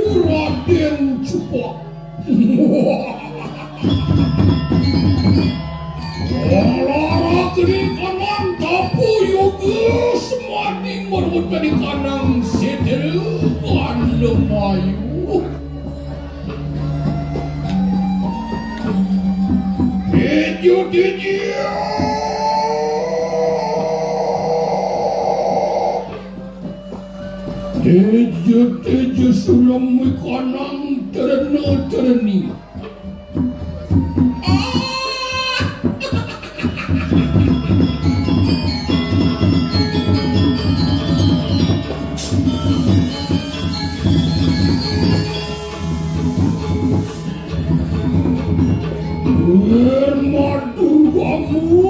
Raden Cupak. Lara kini kanan tapu yoga semadi merebut kini kanan seterukan lemayu. Deju. Deju sulam kanang terni. Madu kamu,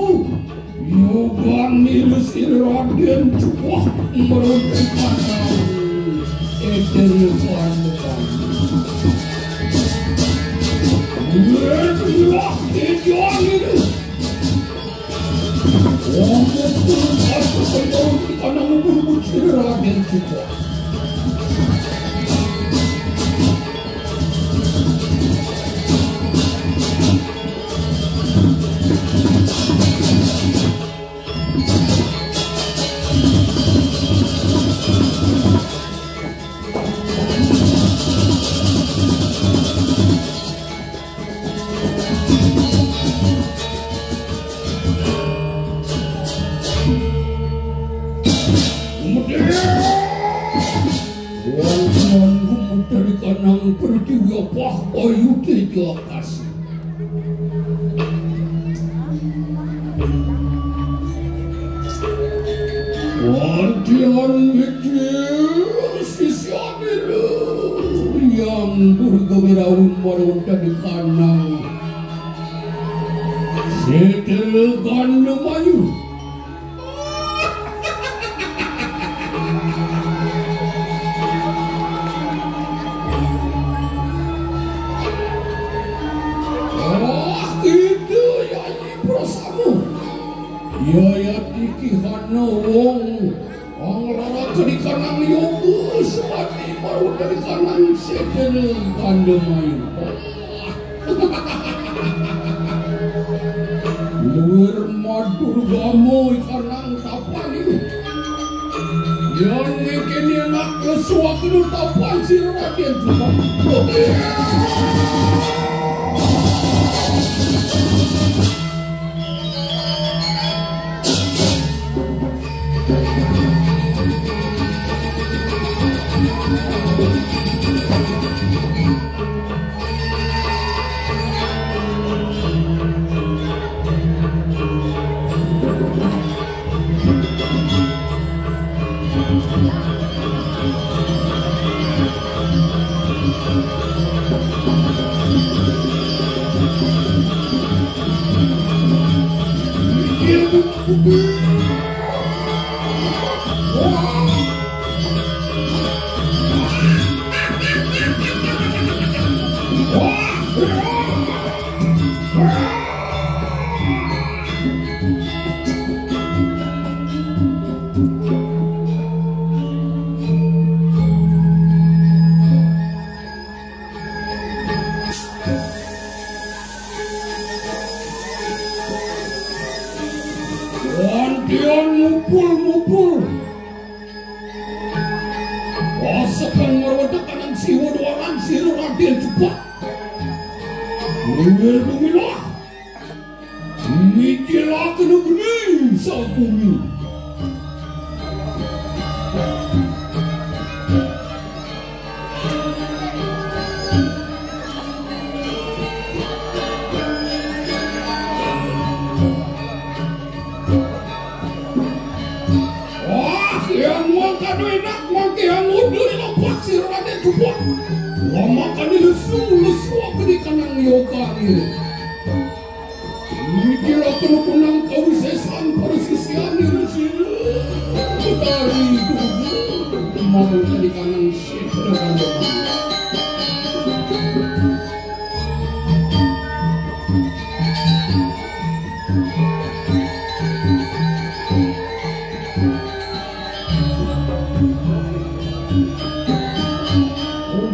yoga nilsir Raden Cupak merebut kanang seterukan Wah, kejuan itu. Wah, betul karena berebut Raden Cupak.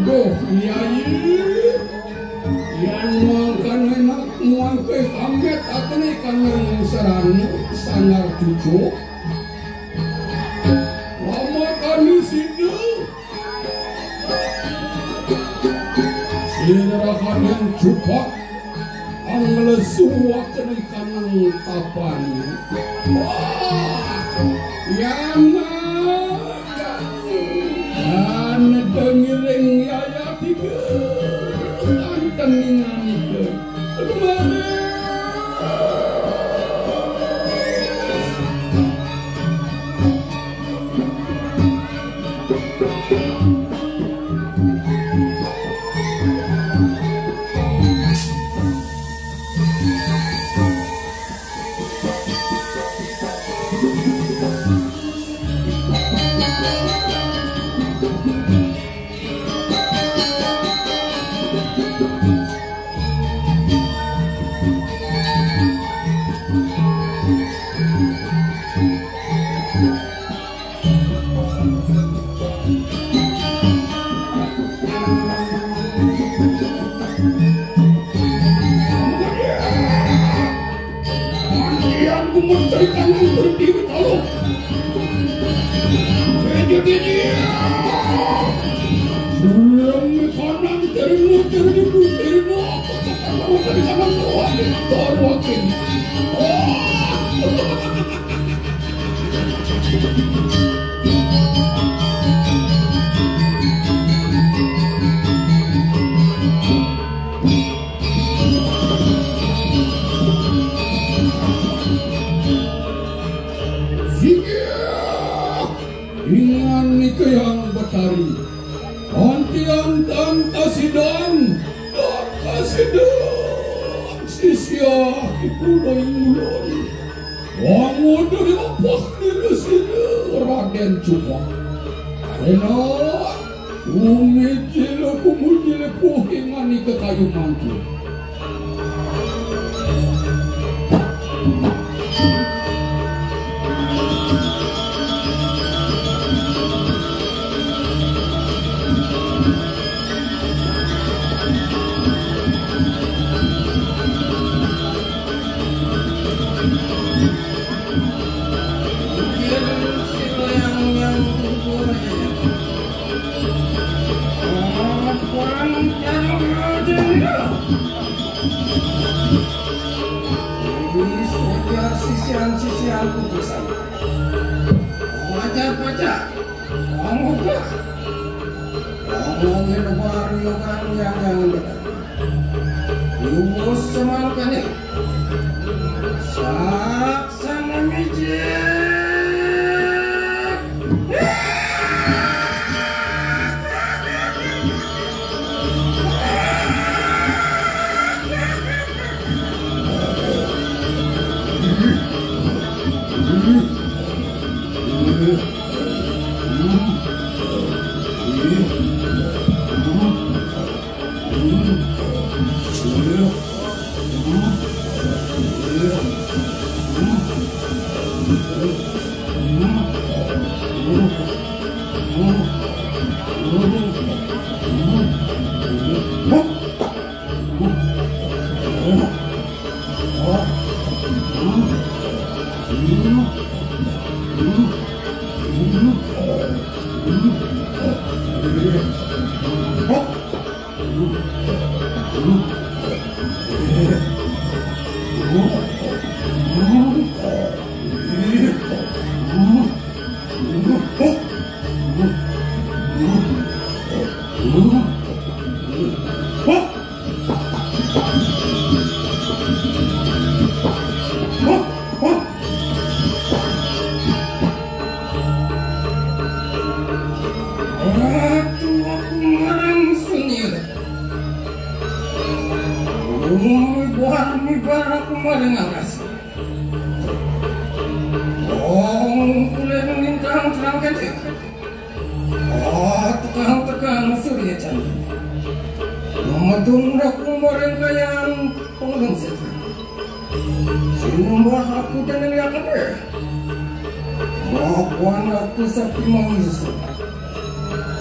Duh, Nyai, yang makan enak muangke kamet atau ikan yang serani sangar cucu. Lama kami sidu, sirahan yang cupak, ang lesuwa ikan yang tapan. Wah, yang dengiring yaya tiga anteningan ke kemana mencarikan berhenti bertolong jadi dia belum kanan terima apa kata kamu dari kanan bawah terwakin yang batari antian dan kasidan sisya ipulai mulai wangu dari opak diri sini Raden Cupak enak umijile kumujile puhingani ke kayu mantu sisian putusan wajar ngomonglah ngomongin wariokan yang jangan dekat lubus semalkannya saksana mijik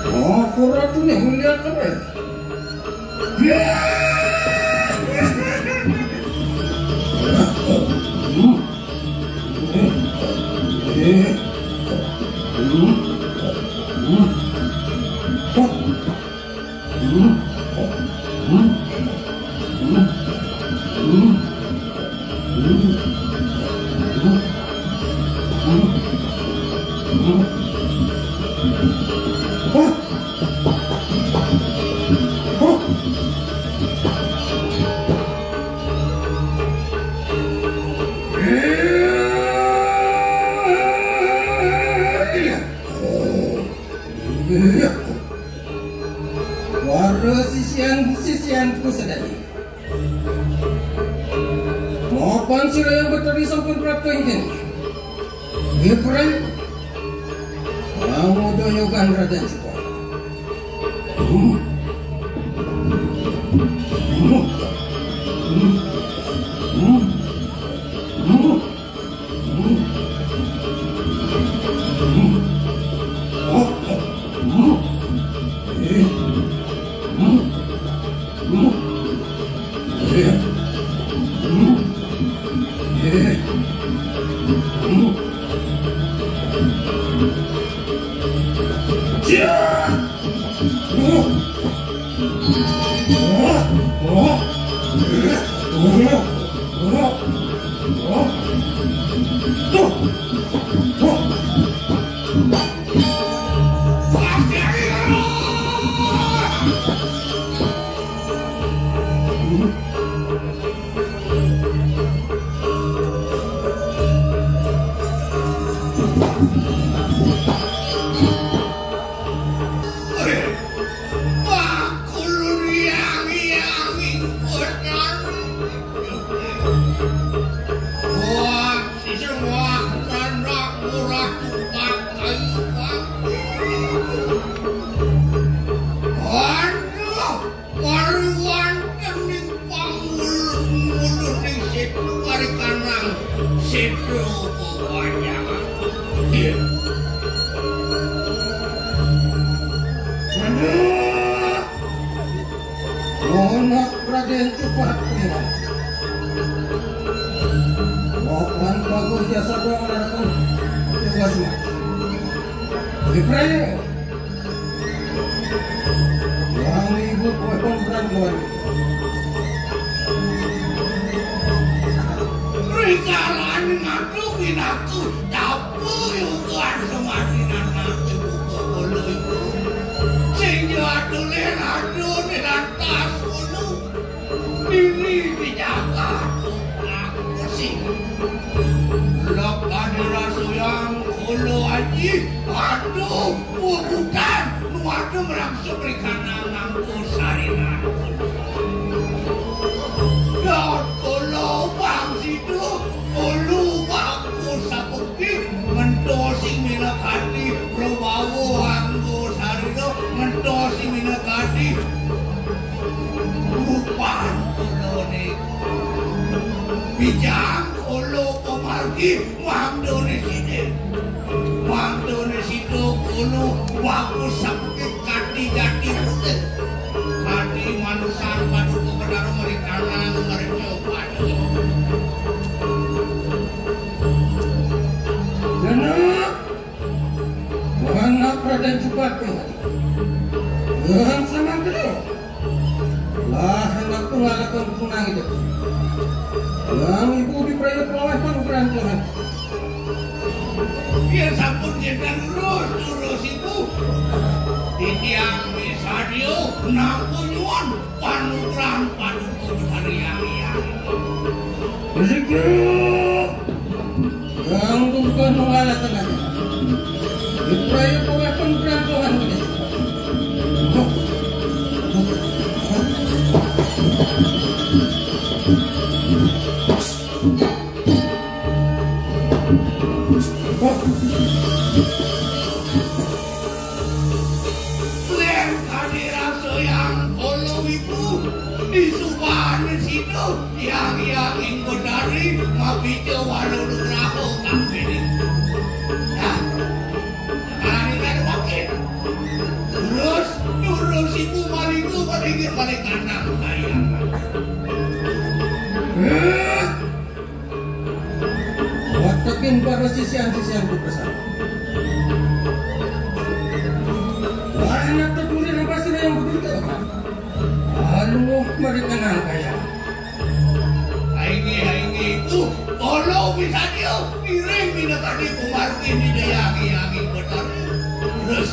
Aku ratu nih melihat apa? Sisianku sedari maupun sila yang bertadi sampun berapa ini Gibran kamu doyokan Raden Cepat Raden Cepat maupun bagus jasa doang melakukan tugas Gibran yang ibu pohon berantuan Rikalan ngadu binaku dapu yukan semadinan aku boleh sehingga adulen dan tas ini dijaga aku sih lepas rasu yang kolo aji aduh bukan nuadu merangsuk berikan nangku sarinan dan kolo bang situ kolo aku sapukti mentosi minakati probawo anggo sarino mentosi minakati bupan bijak kolo pemargi wangdone situ kolo waku sampai kati jati putih kati manusan padu kebenar merikana mercoba Jangan Muhammad Raden Cepat dengan sama beliau lah hendak mengadakan punang itu yang ibu diperayat pelawan berantuan dia sampun jendan terus ibu di tiang misadio nampunyuan panugrang panukur harian rezeki yang bukan mengadakan aja diperayat pelawan berantuan di Subhan situ yang ingko dari mabijo walau nugraho kampeni nah hari kan wakil kanan kaya. Watakin para sisian-sisian ku bersama. Banyak tertulis apa sih yang begitu? Anu mereka kanan kaya. Haingi itu kalau bisa dia piring mina tadi kumarkin di dayagi benar. Terus.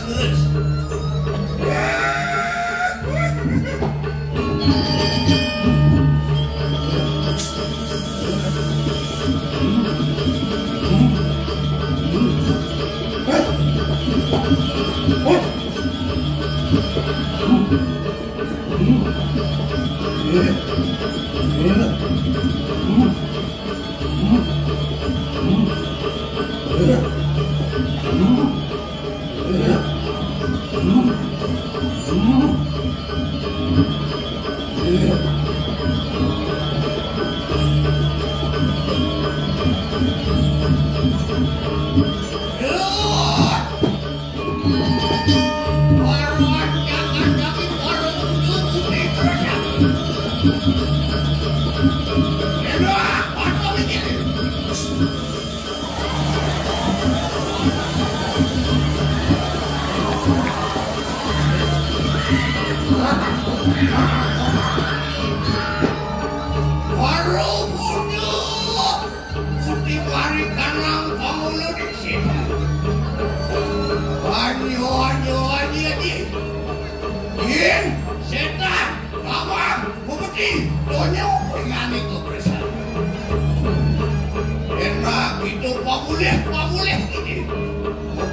Pamulih ini.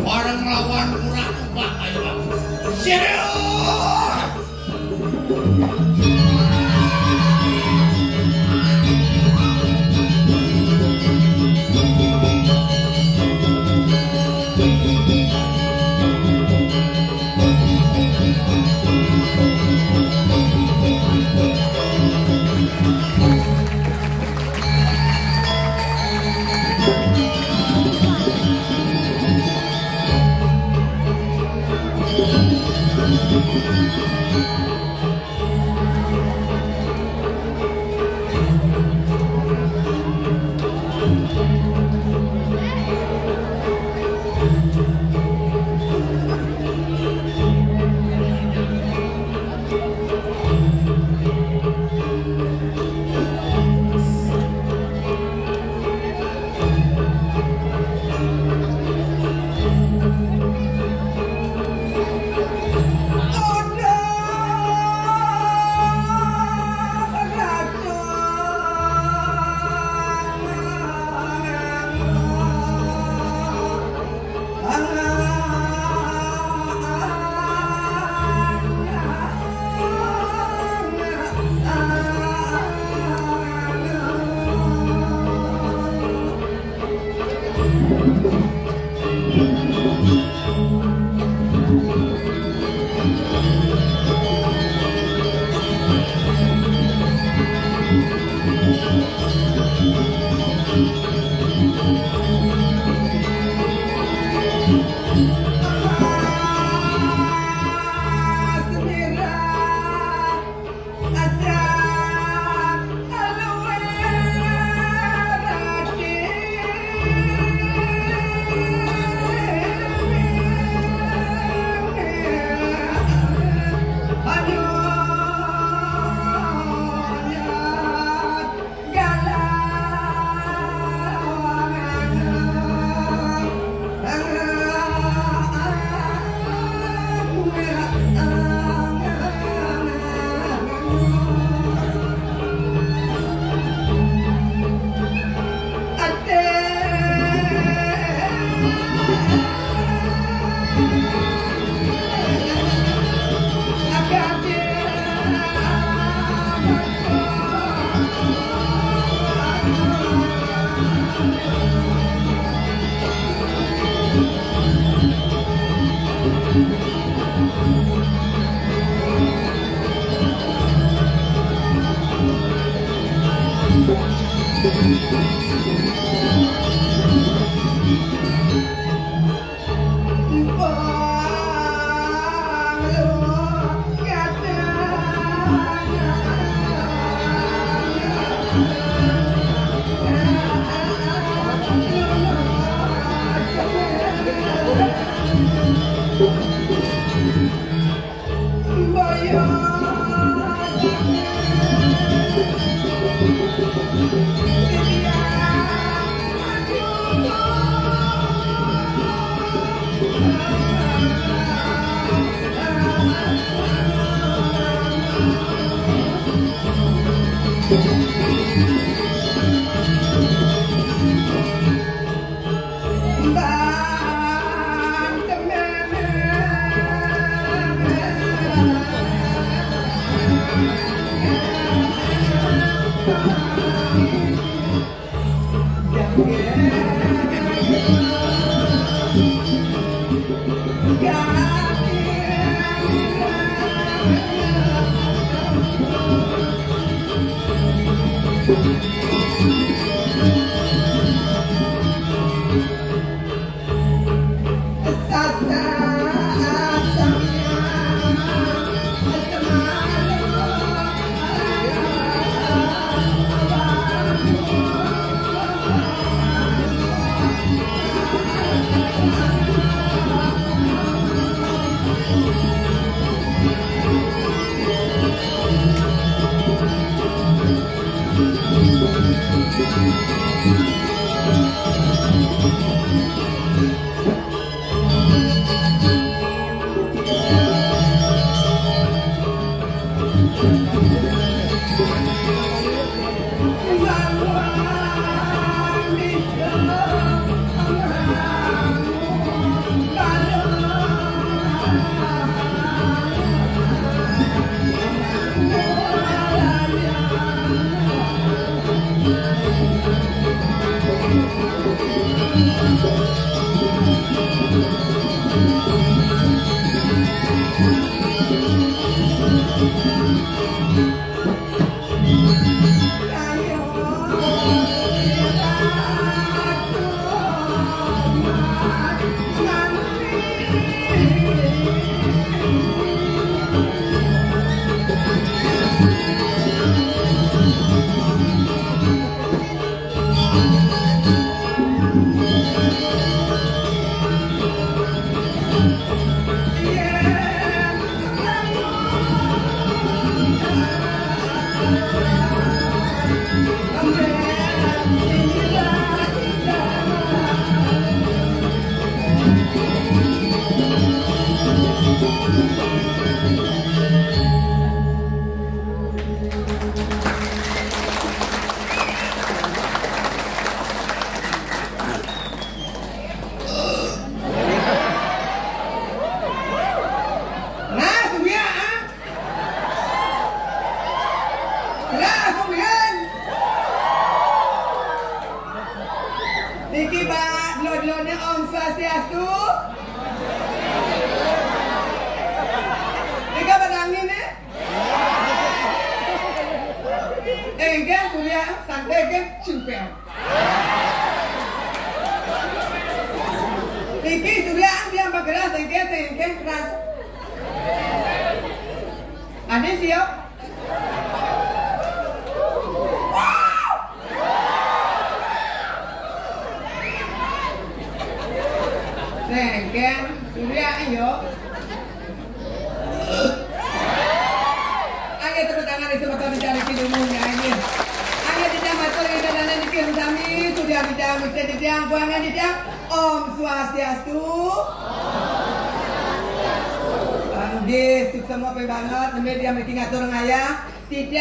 Orang lawan kurang ubah ayo bang. Serius.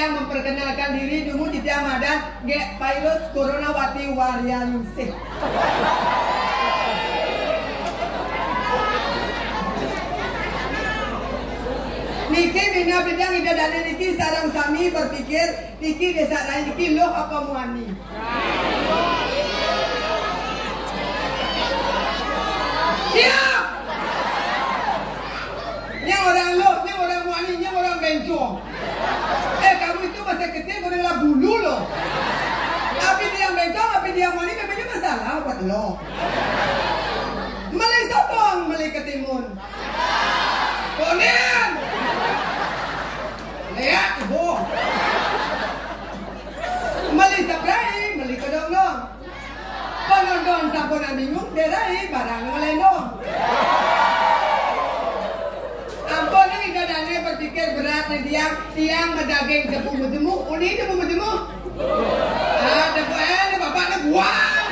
Memperkenalkan diri dulu di Ramadan ge virus corona wati waryaluse. Niki bina bidang ida dari niki sarang sami berpikir niki desa lain niki loh apa muani. Siap. Yang orang loh, yang orang muani, yang orang bencong. Kamu itu masih kecil kau adalah bulu loh. Tapi dia bencong, tapi dia muani memangnya masalah buat lo. Malay sotong, malay ketimun. Konen. Lihat ibu. Malay sabrai, malay kedong-dong. Penonton sampunan bingung, derai barang ngelendong. Ampun ini keadaannya berpikir berat nih tiang medaging debu medemu, uni debu medemu. Debu ini bapaknya buang.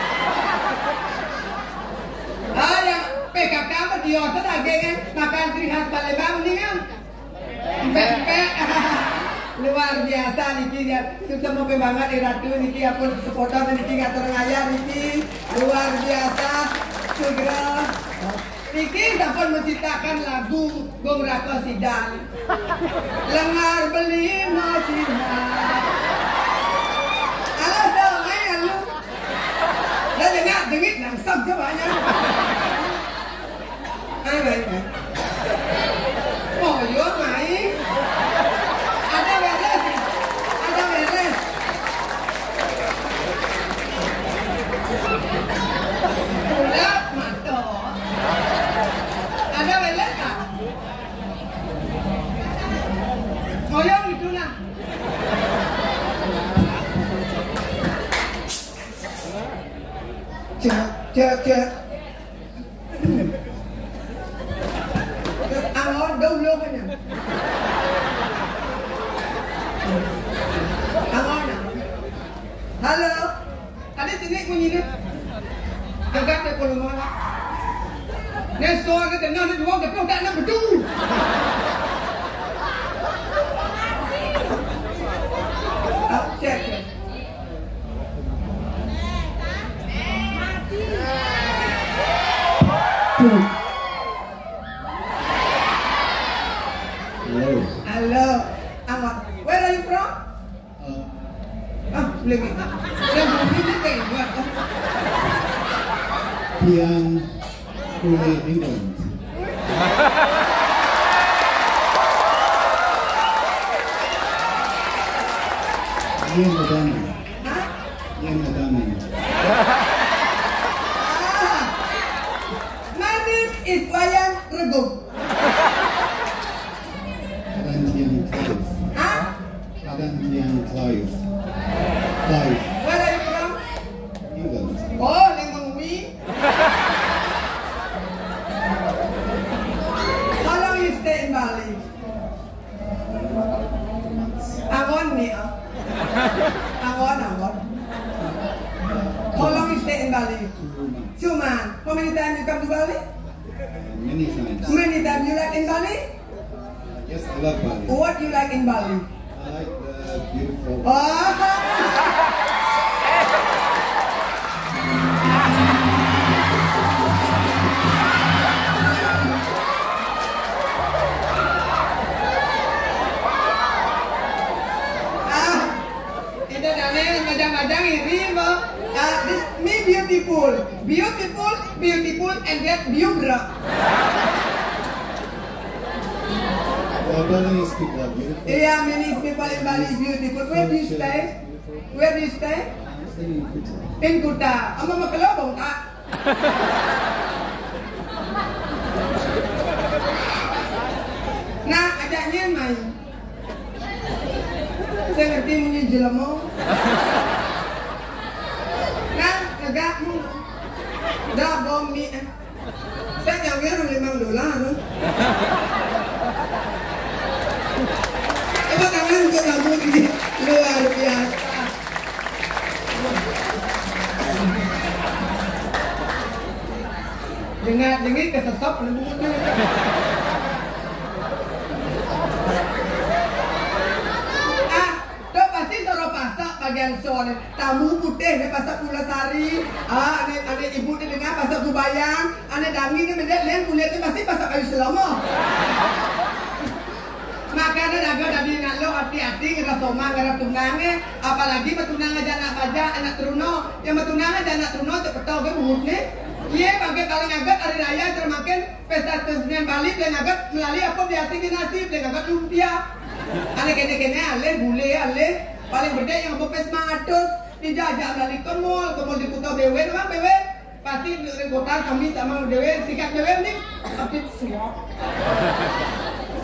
Yang PKK berdiose daging makan ciri khas Palembang ini kan. Pempek. Luar biasa niki ya. Semua banget di ratu niki apun sepotong niki ngatur ngayar niki. Luar biasa. Segera Niki sampun menciptakan lagu Gong Rako Sidan. Lengar beli masinan. Alah sama ya lu. Dah dengar dengit nang sam coba nya. Ai baik. Oh yo mai. Ada beres. Ada beres. Udah mata. Ada beres tak? Ngoyong itu lah. Cek. Angon dulu kan ya? Angon. Halo. Ada sini bunyi ni. Agak tak perlu mana. Neso ada kenal ni dua ketuk tak nak betul. Cek. Hello. Ahmad. Where are you from? Boleh kita. Yang bumi ni saya buat. Piang Kule, England. Ian Madame. Ian Madame. My name is Wayan Regum. Adan Tiang Clive. Adan Tiang Clive. Clive, Where are you from? England. Oh, Lembang Ui. How long you stay in Bali? Angon ni ah. Angon. How long you stay in Bali? 2 months. How many times you come to Bali? Many times. Many times you like in Bali? Yes, I love Bali. What you like in Bali? I like the beautiful. Itu namanya madang-madang ini mah. This me beautiful, and that beautiful. Well, Balinese people are beautiful. Yeah, many people in Bali is beautiful. Where do you stay? Where do you stay? I'm staying in Kuta. In Kuta. Ama makalobong tak? Nah, ajaknya main. Saya ngerti bunyi jelemo. Nah, agakmu. Dah bomi. Saya nyawir $5. Coba tangan untuk rambut ini luar biasa. Dengar kesesop rambutnya. Tuh pasti suruh pasak bagian sore. Tamu putih ni pasak Pulasari. Ane ibu ni dengar pasak Kubayang. Ane dangi ni mendet kulit ni pasti pasak kayu selama. Makanya jaga dari nak lo hati-hati kena soma kena tunangnya, apalagi bertunang aja anak baja anak teruno, yang bertunang aja anak teruno cepet tahu ke muhutnya. Iya pakai paling agak hari raya termakan pesta kesenian Bali paling agak melalui apa biasa nasi paling agak lumpia. Anak kene ale bule ale paling gede yang bopes 500 dijajak melalui ke mall di Kuta Bewe, bang Bewe pasti kota kami sama Bewe sikat Bewe nih tapi suap.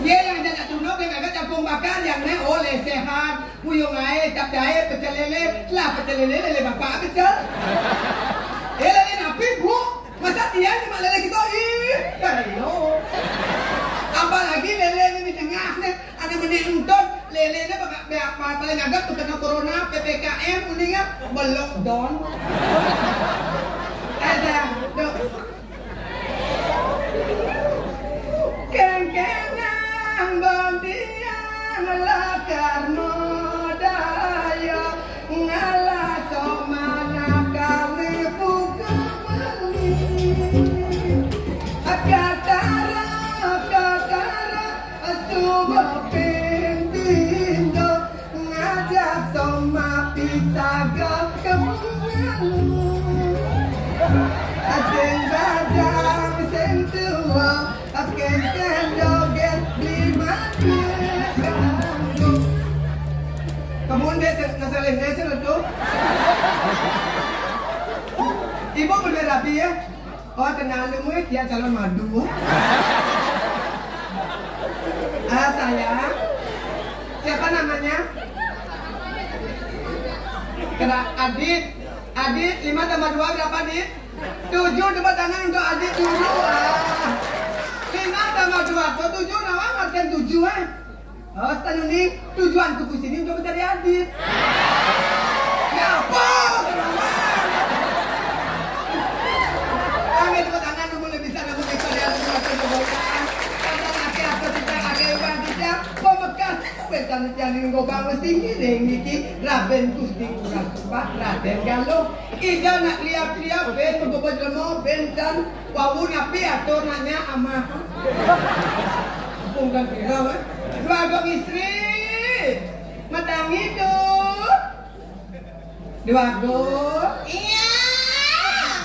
Ye yang jangan tunuk dengan agak campur makan yang ni oleh sehat, puyung air, cap jahe, pecel lele, lah pecel lele bapak pecel. Lele napi bu, masa dia ni mak lele kita hello. Apalagi lele ni di tengah ni ada menik unton, lele ni paling agak tu kena corona, PPKM, kuningan belum don. Ada, dok. Kengkengan bandian lakar modaya ngalah somana kali buka beli. Kemudian dia nasalin saya itu. Ibu boleh rapi ya? Oh kenal lu dia calon madu. Sayang. Siapa namanya? Kena Adit. Adit 5 tambah 2 berapa Adit? 7 tepuk tangan untuk Adit dulu. 5 tambah 2 kok 7 nama artian 7 eh. Oh setelah ini tujuanku ke sini untuk mencari Adit. Ya apa? Kami tepuk tangan mulai bisa namun cari Adit macam bobokan. Kalau laki atau kita ada Aditnya pemekas pesan janin gobang mesingi deng niki raben kusti kurang cepat raden galuh. Ida nak liap-liap ben berbobot lemo ben dan wawu napi atau nanya amah. Bukan kira eh. Dua agak istri matang itu dua go iya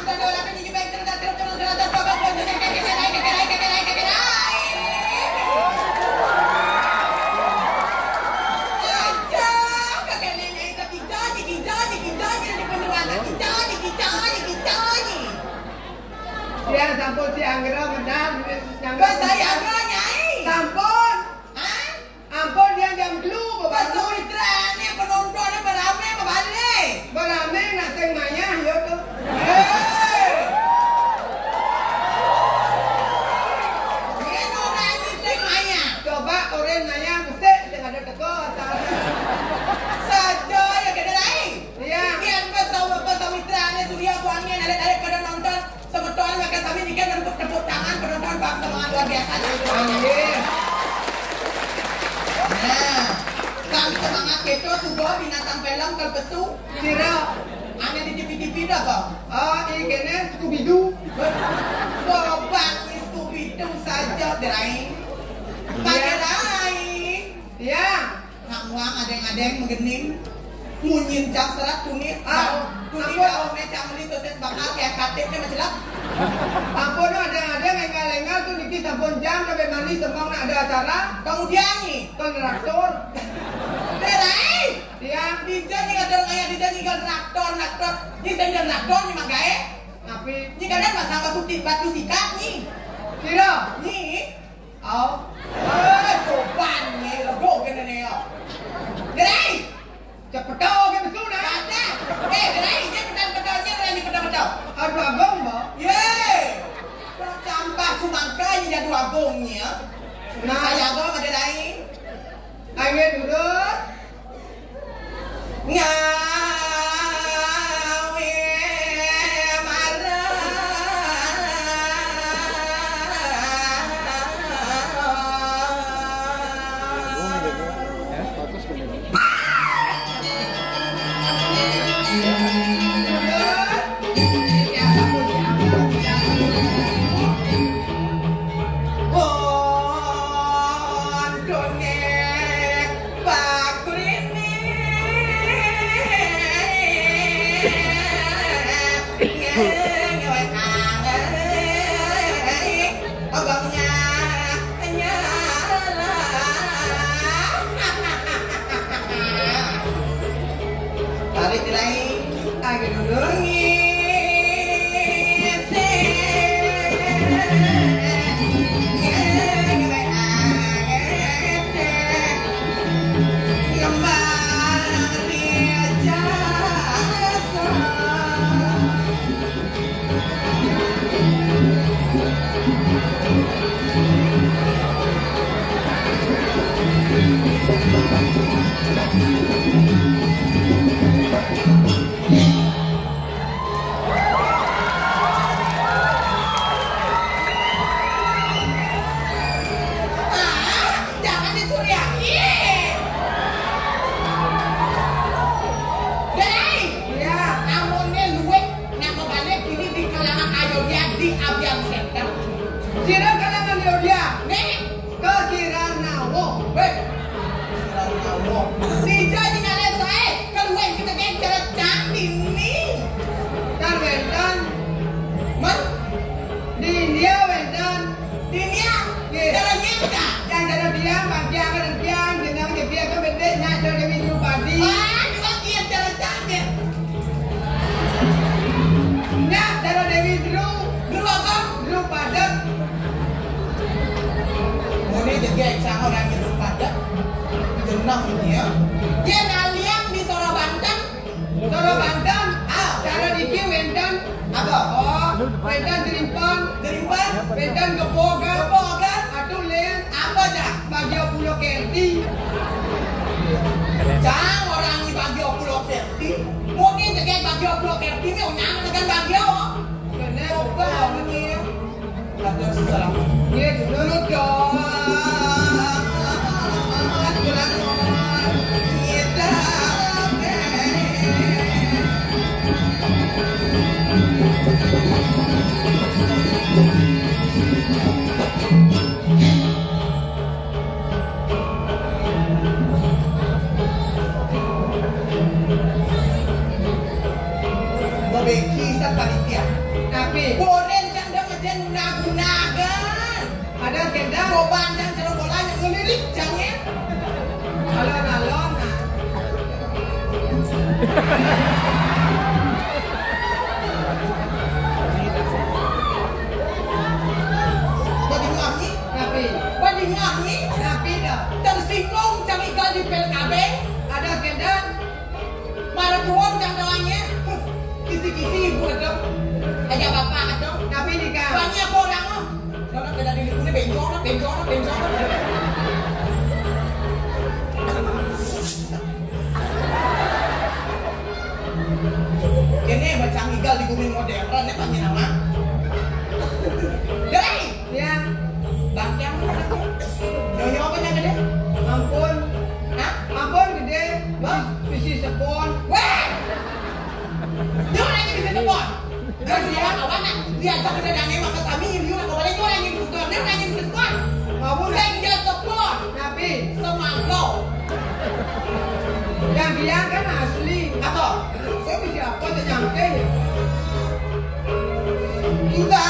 udah dua lagi di baik terus dia sampun si Anggra benar nyangga saya Anggra nyai sampun ampun dia jam clue bapak suitrane penontonnya berame berbalik berame nak sing maya yo tuh ini orang sing maya coba orang maya besek sing ada teko saja ya kena lain iya biar pesawitrane surya buangnya narik pada nonton sebetul maka kami nikah dan tepuk tangan penonton bang semangat luar biasa amin. Nah, kami semangat itu sudah binatang film terpesu kira hanya di TV dah kok. Oh, ini Scooby-Doo. Sobat Scooby-Doo saja derai. Pakai lain. Ya. Hang-hang adeng-adeng mengening. Munyin jam serat kuning. Kuning kau meja beli sosis bakal kayak KTP macam lah. Ampun ada lengal-lengal tuh niki sampun jam sampai mandi semang nak ada acara. Kemudian nih kontraktor. Derai. Dia bisa nih ada kayak dia nih kontraktor. Ini saya kontraktor nih magae. Tapi ini kadang masalah batu sikat nih. Kira nih. Oh. Coban nih logo kena nih. Derai. Cepet tau ke besul nak? Ada. Derai dia pedang-pedangnya rani pedang-pedang. Aduh abang mbak. Yeay. Sampah kumangkanya jadi abangnya. Nah saya abang ada lain. Ayo duduk. Ngawe marah. Dia naliang di Soro Banten. Soro Banten. Cara diki wenten. Apa? Oh, wenten Gerimpang. Gerimpang. Wenten Gepogan. Gepogan. Aduh len. Apa dah? Bagio Pulau Kerti. Jangan orang ini Bagio Pulau Kerti. Mungkin dengan Bagio Pulau Kerti ini orang dengan Bagio. Benar. Coba ini. Bagio sesalah. Iya, dulu dong. Kisah panitia. Tapi Boren canda ngejen guna-gunakan. ada kendang. Koban dan ceruk bola yang ngelirik jangan. Alon-alon. Badi nganyi, Tapi badi nganyi. dah. Tersinggung camigal di PLKB. Ada kendang. Marah tuan candalanya. Kisi-kisi ibu itu. Aja bapak itu. Tapi nikah. Banyak orang loh. Kalau kena diri ini bencong. Ini baca migal di bumi modern ya pakai nama. Dari Ya, bangkiang nyonya apa yang gede? ampun. Hah? Ampun gede. Bisi sepon. Weh! Dia orang yang bisa telepon. Dan dia kawan nak dia tak kena dana maka kami ini orang kawan itu orang yang bisa telepon. Dia orang yang bisa telepon. Ampun. Sehingga telepon Tapi semangkau. yang dia kan asli. Apa? Saya bisa apa terjangkau. Kita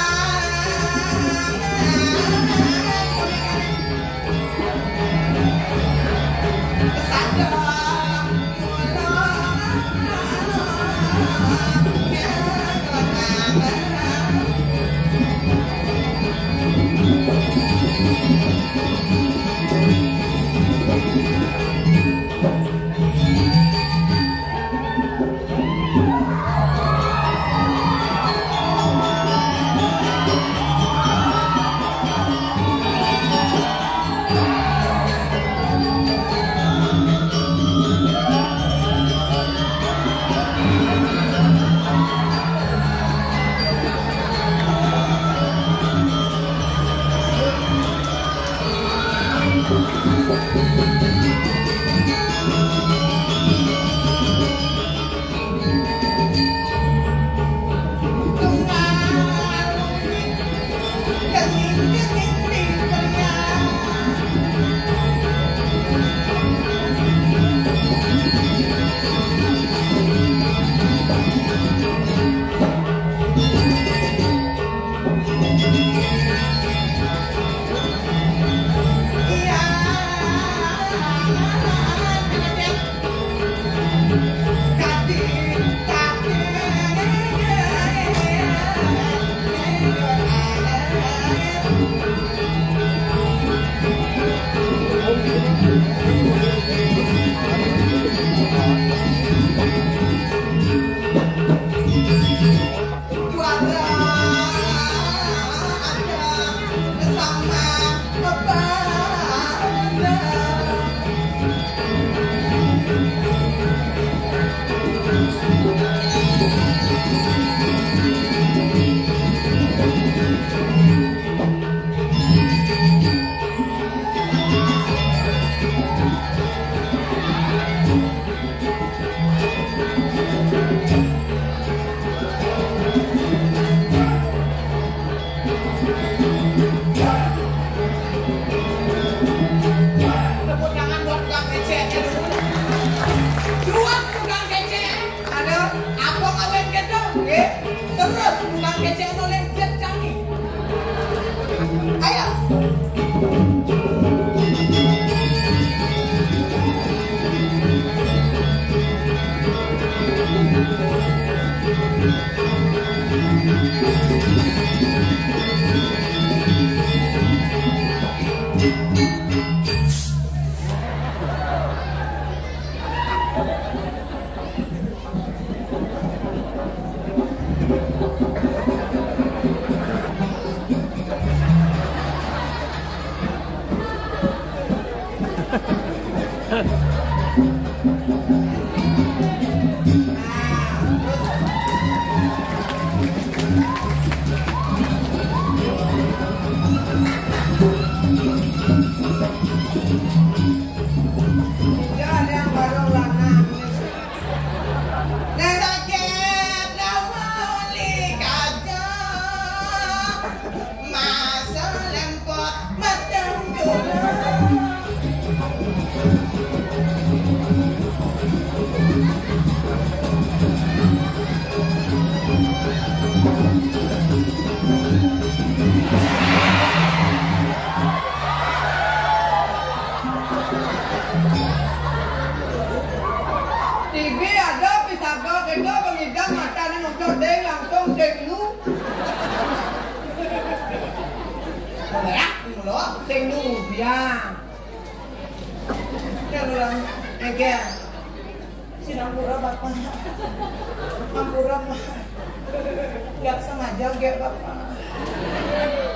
Gak sengaja gak bapak.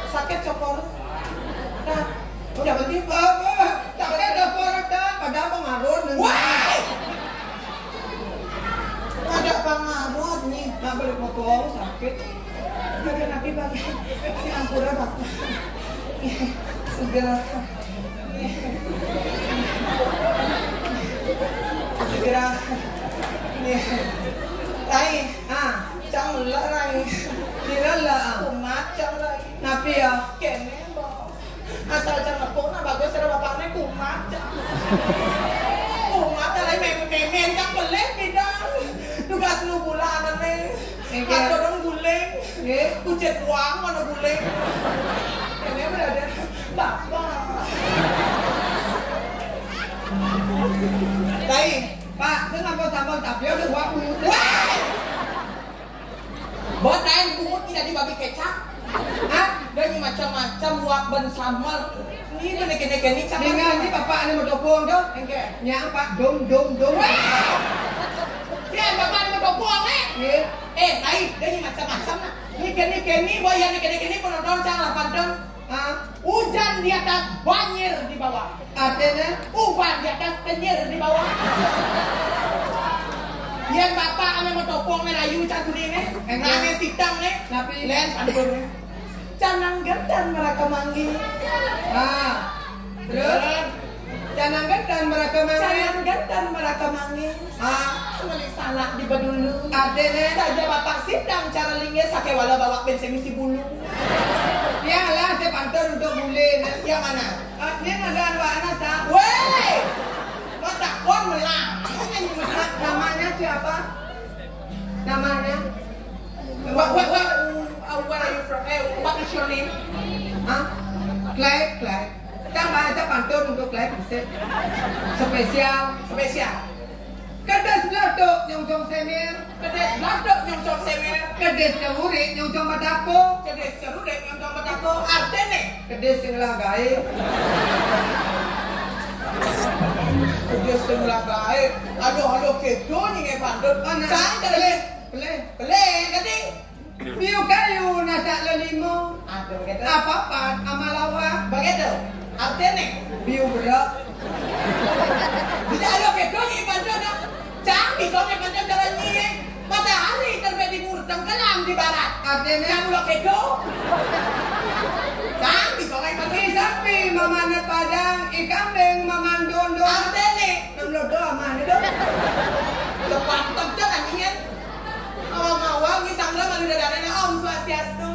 Sakit cokor. Nah, udah penting bapak. Sakit cokor dan pada pengaruh. Wah! Ada pengaruh nih. Nggak boleh potong sakit. Ada nanti pakai si ampura bapak. Segera. Segera. Rai, cang lah rai. Kira lah. Kumat cang rai. Tapi ya, Kene bang. Asal cang ngepok na bagus cara bapaknya kumat cang. Kumat rai memen cang pelek bidang. Tugas lu bulanan nih. Ada orang guling. Kucet uang mana guling. Kene berada bapak. Rai. Pak, saya nggak sambal tapi udah waktu. Buat lain bungut tidak di babi kecap. Dan macam-macam wak ben sambal. Ini benek-benek ini cak. Dengan ini bapak ini mau dopong tuh. Yang pak dong. Dia bapak ini mau dopong lain dan macam-macam. Ini boya ini penonton cang 8 dong. Hujan di atas, banjir di bawah. Artinya, uban di atas, penyir di bawah. Yang bapak ame metopong merayu cak kuning ame sitang tapi len pantun canang gedan mereka manggil. Terus canang gedan mereka manggil. Semali salah di bedulu. Artinya saja bapak sidang cara linggir sake wala bawa bensin misi bulu. Ya lah, saya pantun untuk mulai. Yang mana? Ini ada anak sah. Weh, lo takon melang. Namanya siapa? Namanya? Where are you from? What is your name? Clay. Kita baca pantun untuk Clay bisa. Spesial. Kedes bladok nyong semir. Kedes cerurik nyong batako. Artene. Kedes sing lagae. Kedes sing lagae. Aduh kedo nih pantun. Cang Bele gading. Piu kayu nasak lelimo. Apa amalawa. Begitu. Artene. Piu berak. Bisa ada kedo nih pantun. Cang bisa nih pantun caranya. Matahari terbit di murtang kelam di barat. Artinya yang lo kedo. Cang bisa nih pantun. sapi mamane padang, ikambing maman dondo. Artene. Dondo amane do. Lepas jangan ingin. Awang-awang isang lah malu dadane Om Swastiastu.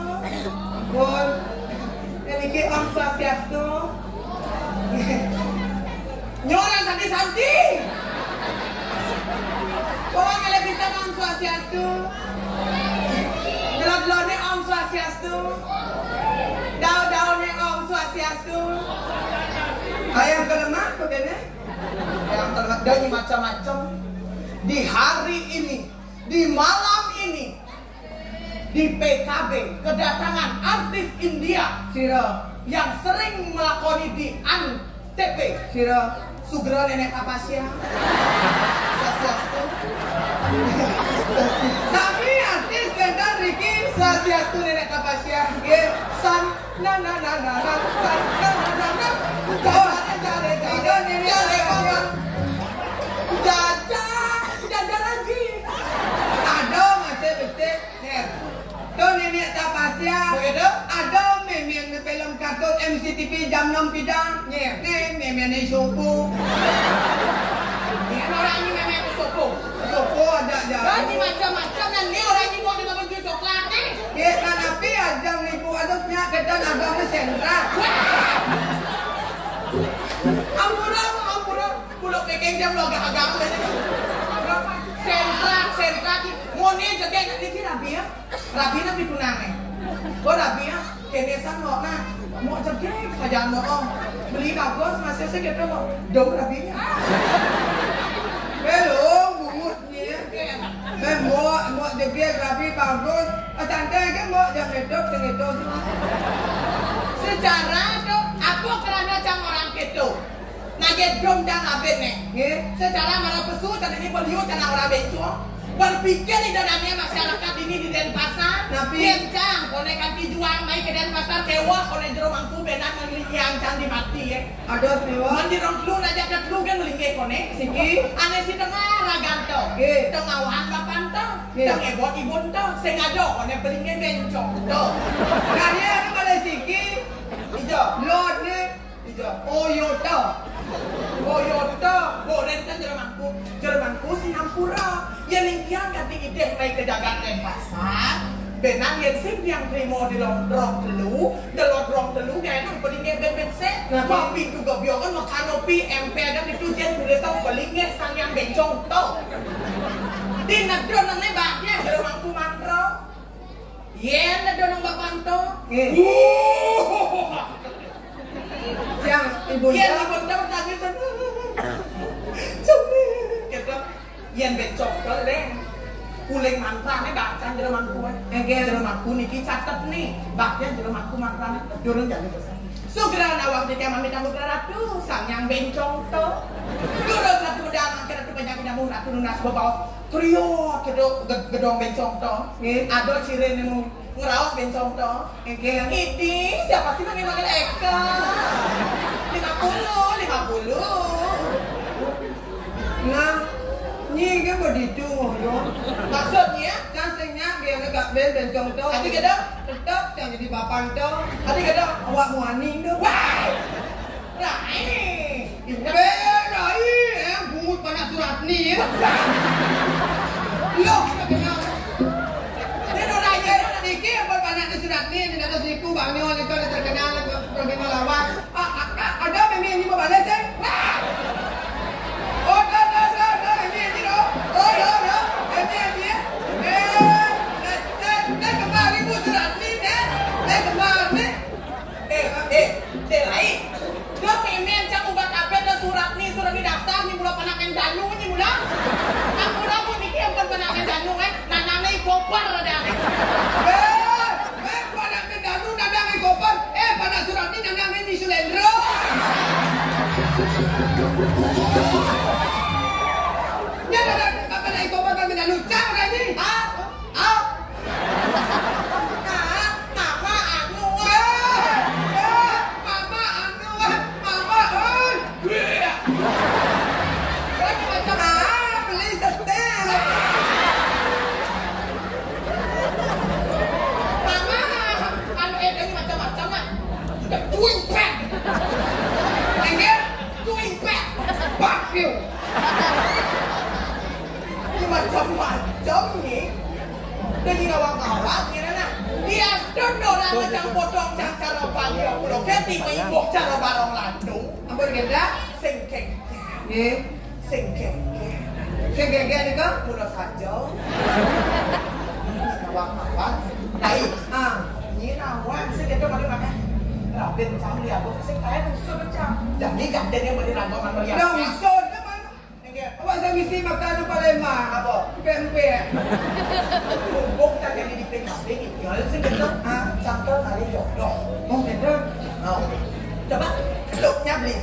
Bon. Ini Om Swastiastu. Nyoran santi. Bawang bisa Om Swastiastu. Gelap-gelapnya Om Swastiastu. Daun-daunnya Om Swastiastu. Ayam kelemak begini. Yang terhadap macam-macam. Di hari ini, di malam ini, di PKB kedatangan artis India Siro yang sering melakoni di Antv. Siro Sugro nenek Tapasya. Jaja lagi. Ada masih betul. Tuh nenek Tapasya. Begitu? Ada memang di film kartun MCTV jam 6 pidang. Nih memang di suku. Ini orang ini memang suku. Suku ada Ini jauh. macam-macam dan ini orang ini mau dimakan jus coklat nih. Kita napi aja nipu adusnya kita agama sentra. Ampura. Pulau Peking jam lo agak-agak. Sentra ki. Ngone jaga nanti ki Rabia. Rabia nabi tunangan. Oh Rabia, kenesan mau na. Mau jaga saja mau. Beli bagus masih segitu mau. Dong Rabia. Belum bungutnya. Mau dia rapi bagus. Santai kan mau jam edok segitu. Secara tu, aku kerana macam orang itu. Naget drum dan abet nih. Secara malah pesu, dan ini beliau jangan orang bencong. Berpikir di dalamnya masyarakat ini di Denpasar. Kencang, konek kaki juang naik ke Denpasar kewa, konek jero mangku benar yang cantik mati ya. Ada semua. Mandi rong lu aja kat lu kan melingke konek. Siki. Ane si tengah raganto. Tengah wang kapanto. Tengah ebot ibon to. Sengado konek melingke bencong to. Karya ada pada siki. Ijo. Lord ni. Ijo. Toyota. Boleh kan Jermanku Singapura. Yang lingkian kati ide naik ke dagang Denpasar. Benar yang sim yang terima di rong telu, gaya nang pelingnya ben set. Mapi juga biokan makanopi MP dan itu jen boleh tahu pelingnya sang yang bencong to. Di nadro nang nebaknya Jermanku mantro. Yen nadro nang bapanto. Yang ibu Yen ibu tahu tadi sen. Kita yen becok to leng. Kuling mantra nih baca Jermanku. Jermanku niki catet nih. Baknya Jermanku mantra nih. Durung jadi besar. Sugera nawang di kemah minta mukra ratu sang yang bencong to. Durung ratu damang kira tu banyak namu ratu lunas bawa trio kedok gedong bencong to. Ado ciri nemu ngeraos bencong to. Ini siapa sih manggil Eka? 50. Nah, ni kan begitu ngoyo. Maksudnya? Cantiknya dia dekat ben contoh. Ati gedong? Tetap yang jadi bapan tu. Ati gedong? Awak muani tu. Wah! Rai! Rai, bungut panas surat ni. Loh, kenal. Dia dah raya. Niki apa panas surat ni di atas siku bangnya oleh kau terkenal pergi melawat. Ada memang ini berbalas eh? Oh, dah. Ini loh. Oh, dah. Ini. Kembali pun surat ni deh. Kembali. Delai. Dia memang cak ubat apa dah surat ni daftar ni mula panakan danu ni mula. Aku dah pun ni yang panakan danu nanane kopar dah. Panakan danu nanang kopar. Pada surat ni nanang ni Sulendro. Ya dah apa nak kopar kan danu cak lagi. Ini macam-macam ni. Jadi awak-awak ni nak. Dia orang macam potong cara panggil pulau keti mengikut cara barang landung. Apa kata? Sengkeng. Sengkeng. Sengkeng ni kau? Mula saja. Awak-awak. Baik. Ni awak sekitar makan. Rabin macam dia aku saya usul macam. Jadi ganden yang berlaku mana dia. Dah usul ke mana? Awak saya mesti makan di Palembang. Apa? Pempek. Kumpul tak jadi di tengah ini. Jual segitu. Cangkel hari jodoh. Oh, betul. Coba peluknya beli.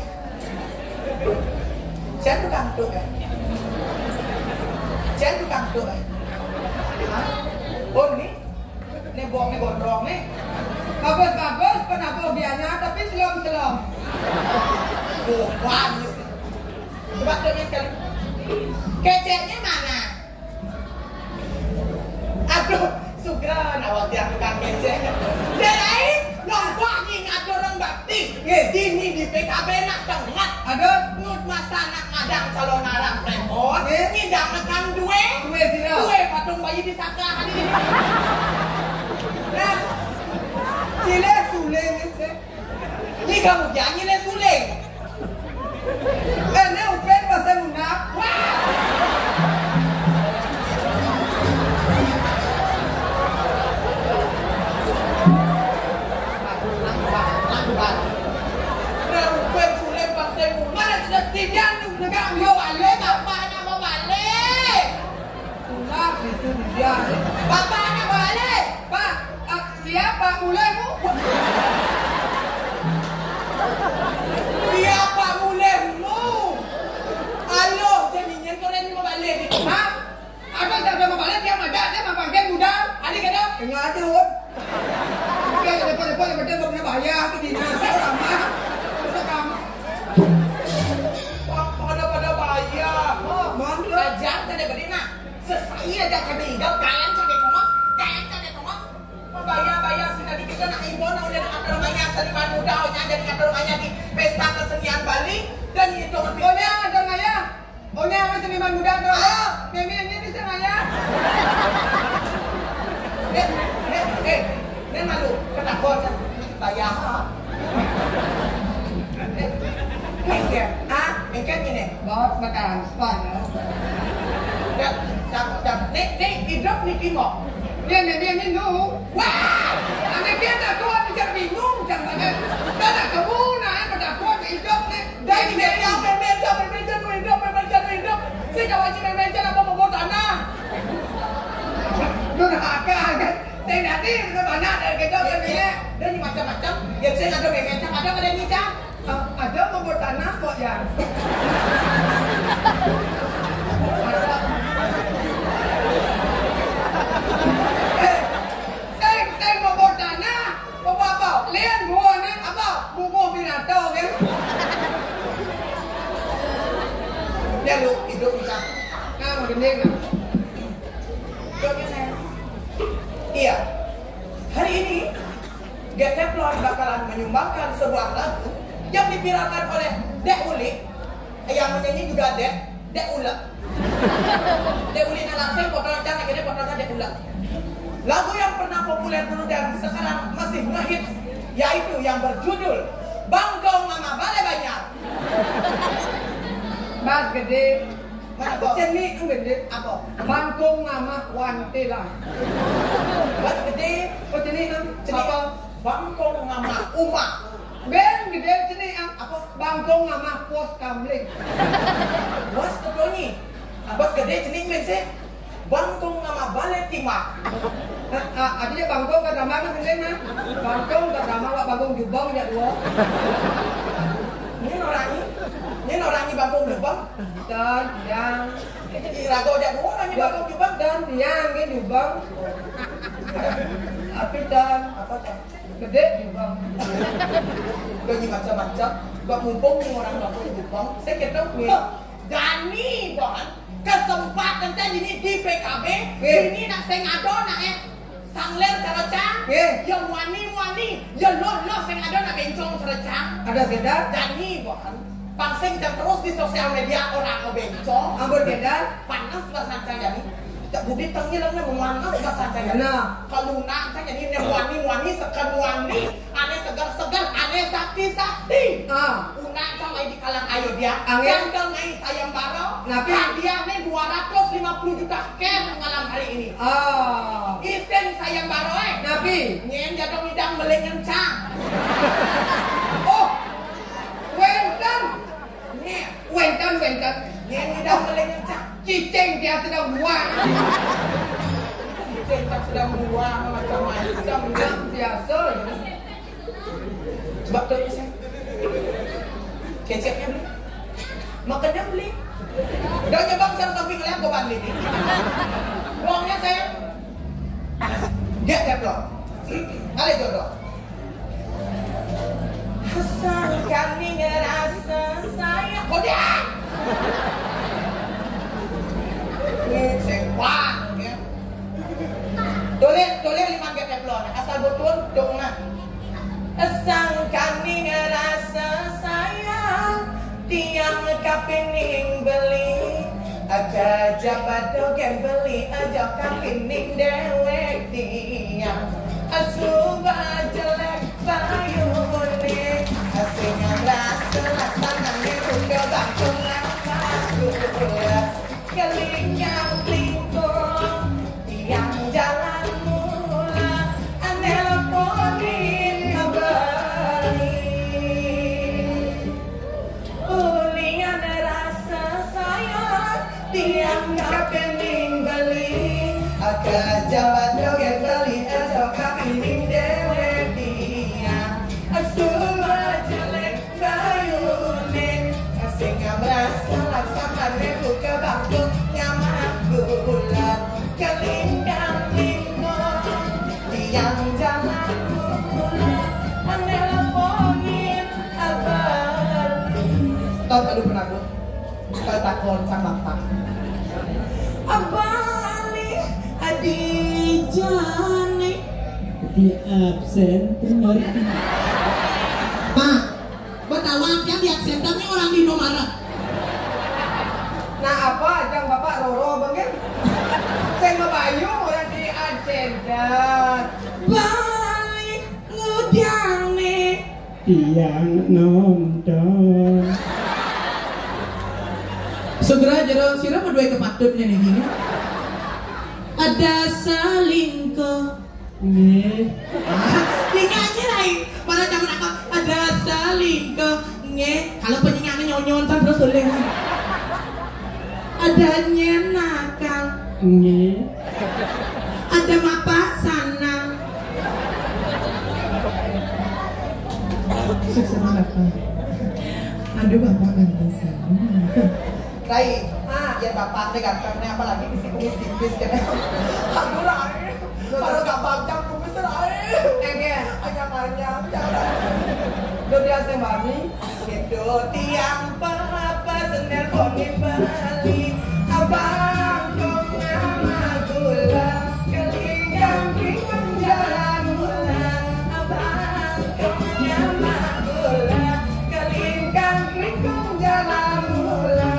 Saya tukang tuk Saya tukang tuk Oh ni buang ni gondrong ni. Bagus-bagus penapogiannya tapi selom-selom. Oh, bagus. Coba tunjuk sekali. Keceknya mana? Aduh, sugan awak dia tukang kecek. Dari nombok ni ngatur orang bakti. Ini di PKB nak tengah. Aduh, Nut masa nak ngadang calon arang premon. Eh? Ngidang nekan duwe. Duwe sira. Duwe patung bayi di saka hari ini. nah, sile suling ese. Ni kamu janji le suling. Ini upen bahasa munak. Mana sudah tidian tu negara yo balik bapaknya mau balik. Munak itu dia. Bapaknya balik. Pak, siapa mulaimu? Siapa mulaimu? Halo, jadinya kau ni mau balik. Hah? Ada siapa mau balik dia ada dia mau panggil muda. Adik kata, Enggak ada hot. Oke, depan betul benar bahaya ke dinas sama. Udah kamu. pada bayar. Mantap. Belajar tadi berdina. Sesai aja kami hidup kalian cakap komos, kalian cakap komos. Bayar sudah dikit nak imbon oleh atur rumahnya seniman muda hanya jadi atur rumahnya di pesta kesenian Bali dan itu Onya ada ngaya. Onya apa seniman muda tu? Mimi ini bisa ngaya. Nen malu ketakut bayar. Engkau, engkau ni. Bot makan span. Nek hidup ni kimok. Dia nu. Wah, Ane dia tak kuat dia bingung jangan ada. Tak nak kamu nak pada kuat hidup ni. dan hidup. Saya kawan cik meja apa mau tanah. Lu nak kan? Saya nanti kita banyak dari kita ni. Dan macam-macam. Yang saya ada meja, ada meja. Ada mau tanah kok ya. Saya mau tanah. Mau apa? Lihat gua ni apa? Bubu binato kan? Dia lu hidup bisa. Nah, mau gendeng nak. Hidupnya saya. Iya. Hari ini Get Teflon bakalan menyumbangkan sebuah lagu yang dipirakan oleh Dek Uli. Yang menyanyi juga Dek Ula. Dek Uli langsung potongan cantik ini potongan Dek Ula. Lagu yang pernah populer dulu dan sekarang masih ngehits yaitu yang berjudul Bangkong Mama Balai Banyak. Bas gede. Mana Aku kau? ceni gede. Apa? Bangkong nama wante lah. Bas gede. Oh ceni am. Apa? Bangkong Mama Uma. Ben gede ceni am. Apa? Bangkong nama pos kamling. Bas ketoni. Bas gede cening men se. Bangkong Mama Balai Timah. Artinya bangkong kat ramah kan gede na. Bangkong kat ramah wak bangkong jubang ya dua. Ini orangnya bangkong jubang. Dan yang Rago dia dua orangnya bangkong jubang. dan yang ini jubang. Tapi dan Apa cak? gede jubang. Gini macam-macam. Buat mumpung nih orang bangkong jubang. Saya kira Dani bon. Kesempatan saya ini di PKB. Ini nak saya ngado nak sangler cerocang. Yang wani. Yang lo saya ngado nak bencong cerocang. Ada sedar. Dani bon. Pangsing dan terus di sosial media orang ngebencong. Ambon sedar. Panas bahasa saya ni. Tak budi tangi lang na memanas bahasa saya. Nah. Kalau nak saya jadi wani sekan wani, ane segar, ane sakti. Una sama di kalang ayo dia. Angin. Janggal ngai sayembara. Napi. Hadiahnya 250 juta cash malam hari ini. Isen sayembara Napi. Nyen jadong idang melengen cang. Oh. Wentan. Nyen Nyen idang melengen cang. Cicing dia sedang buang. Cicing tak sedang buang macam-macam. Biasa ya. Sebab tu saya kecapnya beli, makannya beli. Daunnya bang saya samping lihat gue beli ni. Uangnya saya Get Teflon. Ada jodoh. asal kami ngerasa sayang. Kodek. Sewa. Dolir 5 get teplon. Asal betul dong nak. Asal kami ngerasa sayang, tiang kapining beli. Aja jabat dogen beli aja kapining dewek tiang. Asuba jelek bayune, asingnya rasa laksanane udah bakal aku. Kelingkang lingkong tiang jalan mula anelponin abali. Ulian rasa sayang tiang kapening beli. Agak jabat joget beli esok kapining dewe tiang. Asuba jelek bayune, asingnya merasa laksanane buka bangku nyamak bulan. Kelingkang lingkong tiang jalan mula anelponin abali. Stop, aduh penakut. Kita takon sama bapak. Abali adijane di absen pengerti. Pak, betawang yang di absentannya orang di Indomaret. Nah apa yang bapak Roro bangin? Saya Bayu orang di Ajendan. Balik ngudang nih. Tiang nonton. Segera jero sira berdua kepatutnya nih gini. Ada selingkuh. Nggih. Nyanyi lain. Mana zaman aku ada selingkuh. Nge, kalau penyanyi nyonyon terus boleh. Ada nyenakal. Nggih. Ada mapak sana. Sukses apa? Aduh bapak kan bisa. Rai, ya bapak teh gantengnya apalagi di kumis tipis kan. Aduh rai, kalau gak panjang kumis rai. Enge, Panjang jangan. do biasa mami. Itu tiang apa senel poni Bali. Abang kong nama gula, kelingkang kingkong jalan mula. Abang kong nama gula, kelingkang kingkong jalan mula.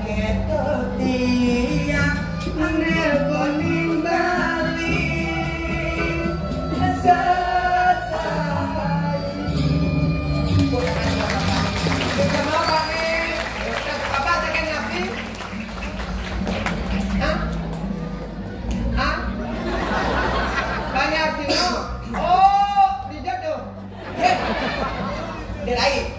Gitu tiang senel poni Bali. Kenapa nih? Bapak second napi? Hah? Hah? Banyak sino. Oh, dijat tuh. Derai,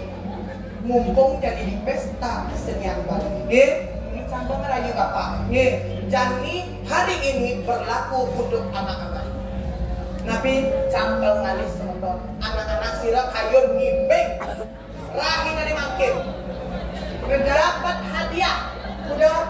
mumpung jadi di pesta kesenian Bali. Nggih, ini sambung rayu bapak. Nggih, jadi hari ini berlaku untuk anak-anak. Nabi campel ngalih sementon. Anak-anak sirap hayun ngibing. Rahina dimangkin. Dapat hadiah. Udah